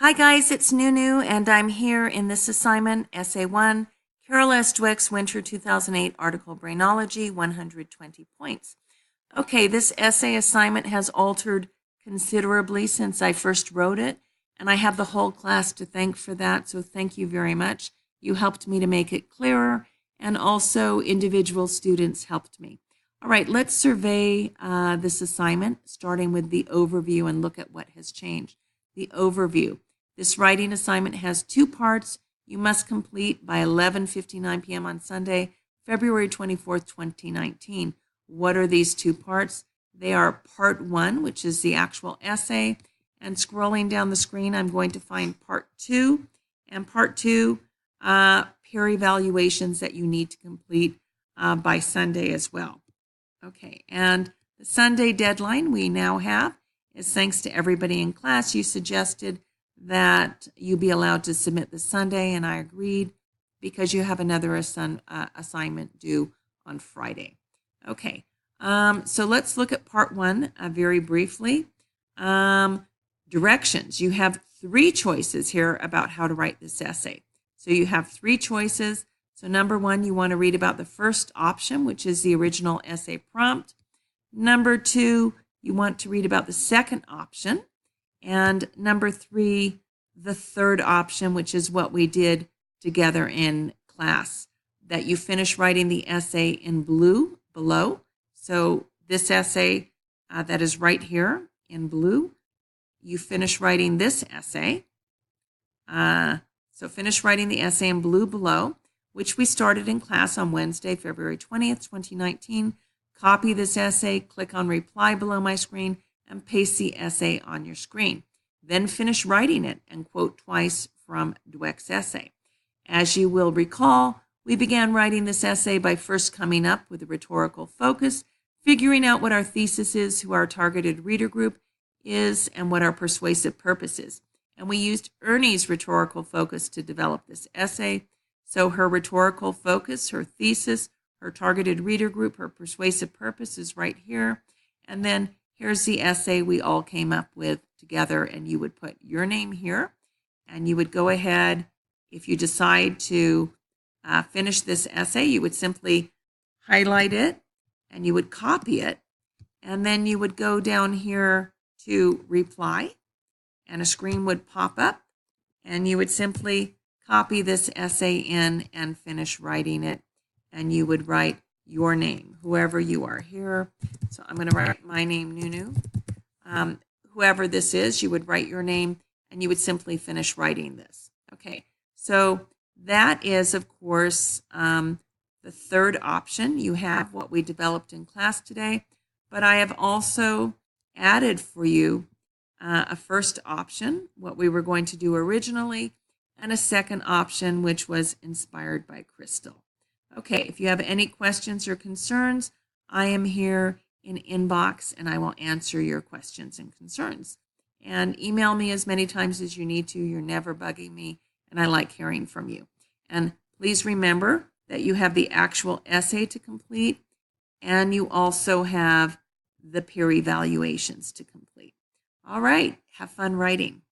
Hi guys, it's Nunu and I'm here in this assignment, Essay 1, Carol S. Dweck's Winter 2008 article Brainology, 120 points. Okay, this essay assignment has altered considerably since I first wrote it, and I have the whole class to thank for that, so thank you very much. You helped me to make it clearer, and also individual students helped me. All right, let's survey this assignment, starting with the overview and look at what has changed. The overview. This writing assignment has two parts. You must complete by 11:59 p.m. on Sunday, February 24th, 2019. What are these two parts? They are part 1, which is the actual essay, and scrolling down the screen, I'm going to find part 2, and part 2, peer evaluations that you need to complete by Sunday as well. Okay, and the Sunday deadline we now have is thanks to everybody in class. You suggested that you be allowed to submit this Sunday, and I agreed because you have another assignment due on Friday. Okay, so let's look at part 1 very briefly. Directions. You have 3 choices here about how to write this essay. So you have 3 choices. So number 1, you want to read about the first option, which is the original essay prompt. Number 2, you want to read about the second option. And number 3, the third option, which is what we did together in class, that you finish writing the essay in blue below. So this essay that is right here in blue, you finish writing this essay. So finish writing the essay in blue below, which we started in class on Wednesday, February 20th, 2019. Copy this essay, click on reply below my screen, and paste the essay on your screen. Then finish writing it and quote twice from Dweck's essay. As you will recall, we began writing this essay by first coming up with a rhetorical focus, figuring out what our thesis is, who our targeted reader group is, and what our persuasive purpose is. And we used Ernie's rhetorical focus to develop this essay. So her rhetorical focus, her thesis, her targeted reader group, her persuasive purpose is right here. And then here's the essay we all came up with together, and you would put your name here, and you would go ahead. If you decide to finish this essay, you would simply highlight it, and you would copy it, and then you would go down here to reply, and a screen would pop up, and you would simply copy this essay in and finish writing it, and you would write your name, whoever you are here. So I'm going to write my name, Nunu. Whoever this is, you would write your name, and you would simply finish writing this. Okay, so that is, of course, the third option. You have what we developed in class today, but I have also added for you a first option, what we were going to do originally, and a second option, which was inspired by Crystal. Okay, if you have any questions or concerns, I am here in inbox, and I will answer your questions and concerns. And email me as many times as you need to. You're never bugging me, and I like hearing from you. And please remember that you have the actual essay to complete, and you also have the peer evaluations to complete. All right, have fun writing.